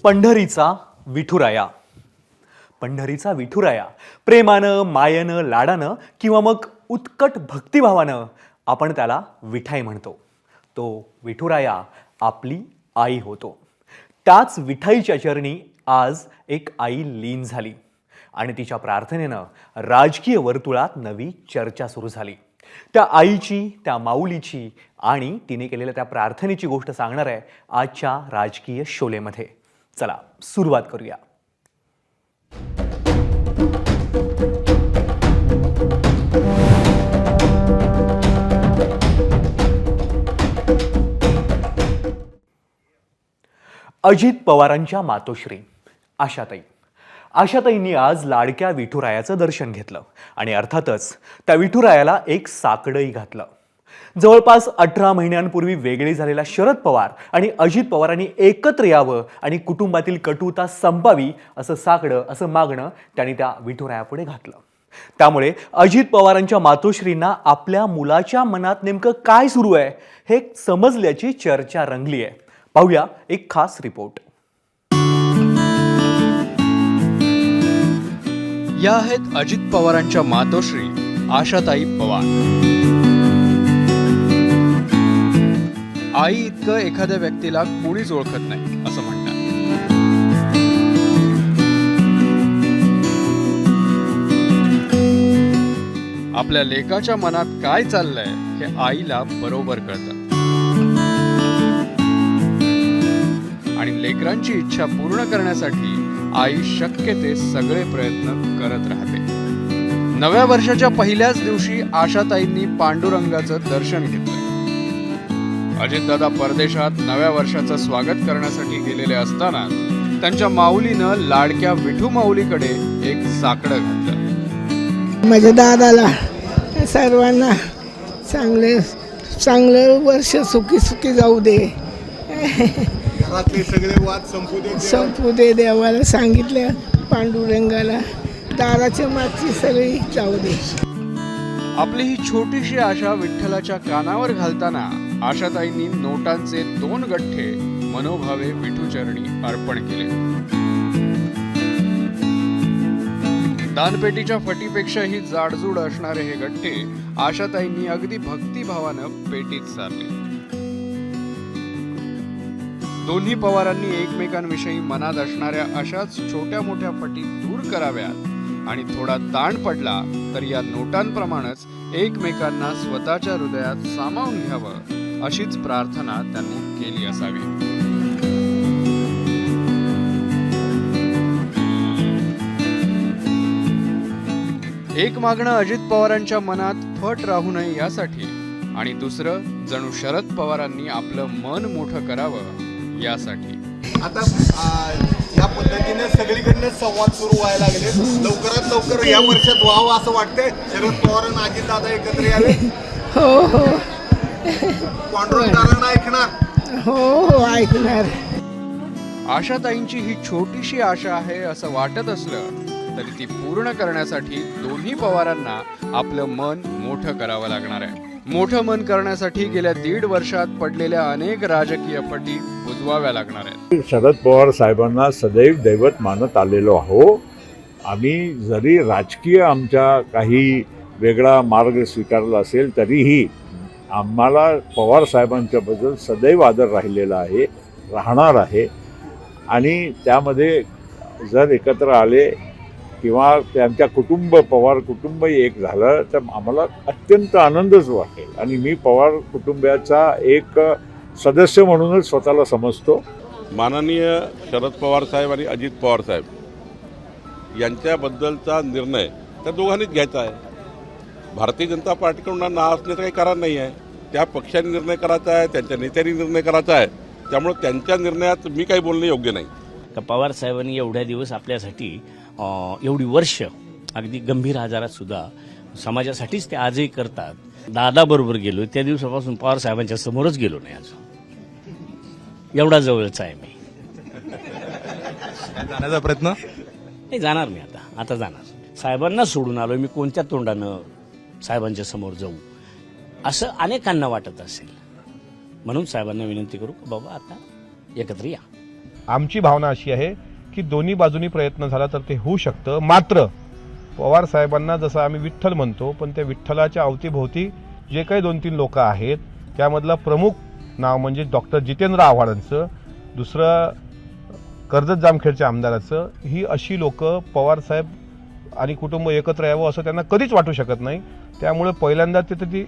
पंढरीचा विठुराया. पंढरीचा विठुराया प्रेमानं, मायेनं, लाडानं किंवा मग उत्कट भक्तिभावानं आपण त्याला विठाई म्हणतो. तो विठुराया आपली आई होतो. त्याच विठाईच्या चरणी आज एक आई लीन झाली आणि तिच्या प्रार्थनेनं राजकीय वर्तुळात नवी चर्चा सुरू झाली. त्या आईची, त्या माऊलीची आणि तिने केलेल्या त्या प्रार्थनेची गोष्ट सांगणार आहे आजच्या राजकीय शोलेमध्ये. चला सुरुवात करूया. अजित पवारांच्या मातोश्री आशाताईंनी आज लाडक्या विठुरायाचं दर्शन घेतलं आणि अर्थातच त्या विठुरायाला एक साकडंही घातलं. जवळपास 18 महिन्यांपूर्वी वेगळे झालेला शरद पवार आणि अजित पवारांनी एकत्र यावं आणि कुटुंबातील कटुता संपावी असं साकडं, असं मागणं त्यांनी त्या विठुरायापुढे घातलं. त्यामुळे अजित पवारांच्या मातोश्रींना आपल्या मुलाच्या मनात नेमकं काय सुरू आहे हे समजल्याची चर्चा रंगली आहे. पाहूया एक खास रिपोर्ट. या आहेत अजित पवारांच्या मातोश्री आशाताई पवार. आई इतकं एखाद्या व्यक्तीला कोणीच ओळखत नाही असं म्हणतात. आपल्या लेकाच्या मनात काय चाललंय हे आईला बरोबर कळतं आणि लेकरांची इच्छा पूर्ण करण्यासाठी आई शक्य ते सगळे प्रयत्न करत राहते. नव्या वर्षाच्या पहिल्याच दिवशी आशाताईंनी पांडुरंगाचं दर्शन घेतलं. अजितदादा परदेशात नव्या वर्षाचं स्वागत करण्यासाठी गेलेले असताना त्यांच्या माऊलीनं लाडक्या विठू माऊलीकडे एक साकडं घातलं. माझ्या दादाला सर्वांना चांगलं वर्ष सुखी सुखी जाऊ दे, सगळे वाद संपू दे. देवाला सांगितलं, पांडुरंगाला दाराच्या मागची सगळी जाऊ दे. आपली ही छोटीशी आशा विठ्ठलाच्या कानावर घालताना आशाताईंनी नोटांचे 2 गठ्ठे मनोभावे विठूचरणी अर्पण केले. दानपेटीच्या फटीपेक्षाही जाडजूड असणारे हे गठ्ठे आशाताईंनी अगदी भक्तिभावानं पेटीत सारले. दोन्ही पवारांनी एकमेकांविषयी मनात असणाऱ्या अशाच छोट्या मोठ्या फटी दूर कराव्यात आणि थोडा ताण पडला तर या नोटांप्रमाणेच एकमेकांना स्वतःच्या हृदयात सामावून घ्यावं अशीच प्रार्थना त्यांनी केली असावी. एक मागणं अजित पवारांच्या मनात फट राहू नये यासाठी आणि दुसरं जणू शरद पवारांनी आपलं मन मोठं करावं यासाठी. आता या पद्धतीने सगळीकडनं संवाद सुरू व्हायला लागले. लवकरात लवकर या वर्षात व्हावं असं वाटतंय. शरद पवार आणि अजित दादा एकत्र यावे. हो पांडुरंगाला ऐकणार. हो ऐकणार. आशाताईंची ही छोटीशी आशा आहे असं वाटत असलं तरी ती पूर्ण करण्यासाठी दोन्ही पवारांना आपलं मन मोठं करावं लागणार आहे. मोठं मन करण्यासाठी गेल्या 1.5 वर्षात पडलेल्या अनेक राजकीय फटी बुजवाव्या लागणार आहेत. शरद पवार साहेबांना सदैव दैवत मानत आलेलो आहो. आम्ही जरी राजकीय आमच्या काही वेगळा मार्ग स्वीकारला असेल तरीही आम्हाला पवार साहेबांच्याबद्दल सदैव आदर राहिलेला आहे, राहणार आहे. आणि त्यामध्ये जर एकत्र आले किंवा त्यांच्या पवार कुटुंब एक झालं तर आम्हाला अत्यंत आनंदच वाटेल. आणि मी पवार कुटुंबाचा एक सदस्य म्हणूनच स्वतःला समजतो. माननीय शरद पवार साहेब आणि अजित पवार साहेब यांच्याबद्दलचा निर्णय त्या दोघांनीच घ्यायचा आहे. भारतीय जनता पार्टीकडून ना असण्याचं काही कारण नाही आहे. त्या पक्षाने निर्णय करायचा आहे, त्यांच्या नेत्यांनी निर्णय करायचा आहे. त्यामुळे त्यांच्या निर्णयात मी काही बोलणं योग्य नाही. तर पवार साहेबांनी एवढ्या दिवस आपल्यासाठी एवढी वर्ष अगदी गंभीर आजारात सुद्धा समाजासाठीच ते आजही करतात. दादाबरोबर गेलो त्या दिवसापासून पवार साहेबांच्या समोरच गेलो नाही अजून. एवढा जवळचा आहे मी. जाण्याचा प्रयत्न नाही जाणार मी आता जाणार. साहेबांना सोडून आलो मी, कोणत्या तोंडानं साहेबांच्या समोर जाऊ असं अनेकांना वाटत असेल. म्हणून साहेबांना विनंती करू की बाबा आता एकत्र या. आमची भावना अशी आहे की दोन्ही बाजूनी प्रयत्न झाला तर ते होऊ शकतं. मात्र पवार साहेबांना जसं आम्ही विठ्ठल म्हणतो, पण त्या विठ्ठलाच्या अवतीभोवती जे काही 2-3 लोक आहेत त्यामधला प्रमुख नाव म्हणजे डॉक्टर जितेंद्र आव्हाडांचं, दुसरं कर्जत जामखेडच्या आमदाराचं, ही अशी लोक पवारसाहेब आणि कुटुंब एकत्र यावं असं त्यांना कधीच वाटू शकत नाही. त्यामुळे पहिल्यांदा तिथं ती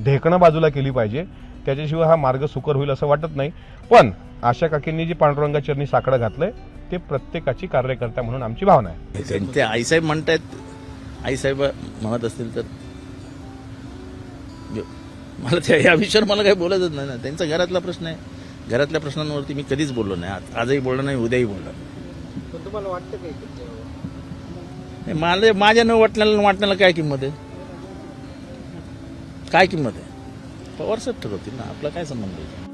ढेकणं बाजूला केली पाहिजे, त्याच्याशिवाय हा मार्ग सुकर होईल असं वाटत नाही. पण आशा काकींनी जी पांडुरंगाचरणी साकडं घातलंय ते प्रत्येकाची कार्यकर्ता म्हणून आमची भावना आहे. ते आईसाहेब म्हणतायत, आईसाहेब म्हणत असतील तर मला त्या या विषयावर मला काही बोलायचंच नाही ना. त्यांचा घरातला प्रश्न आहे, घरातल्या प्रश्नांवरती मी कधीच बोललो नाही. आजही बोललो नाही, उद्याही बोललो नाही. तुम्हाला वाटतं काय नाही, मला माझ्या न वाटण्याला काय किंमत आहे? काय किंमत आहे? पवारसाहेब ठरवतील ना, आपला काय संबंध आहे?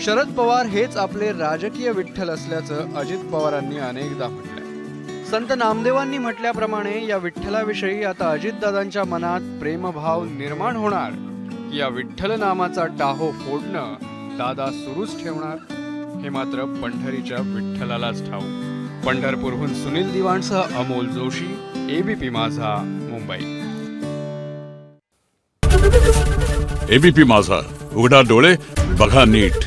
शरद पवार हेच आपले राजकीय विठ्ठल असल्याचं अजित पवारांनी अनेकदा म्हटलंय. संत नामदेवांनी म्हटल्याप्रमाणे या विठ्ठलाविषयी आता अजितदादांच्या मनात प्रेमभाव निर्माण होणार की या विठ्ठल नामाचा टाहो फोडणं दादा सुरूच ठेवणार, हे मात्र पंढरीच्या विठ्ठलालाच ठाऊक. पंढरपूरहून सुनील दिवाणसह अमोल जोशी, एबीपी माझा, मुंबई. एबीपी माझा, उघडा डोळे बघा नीट.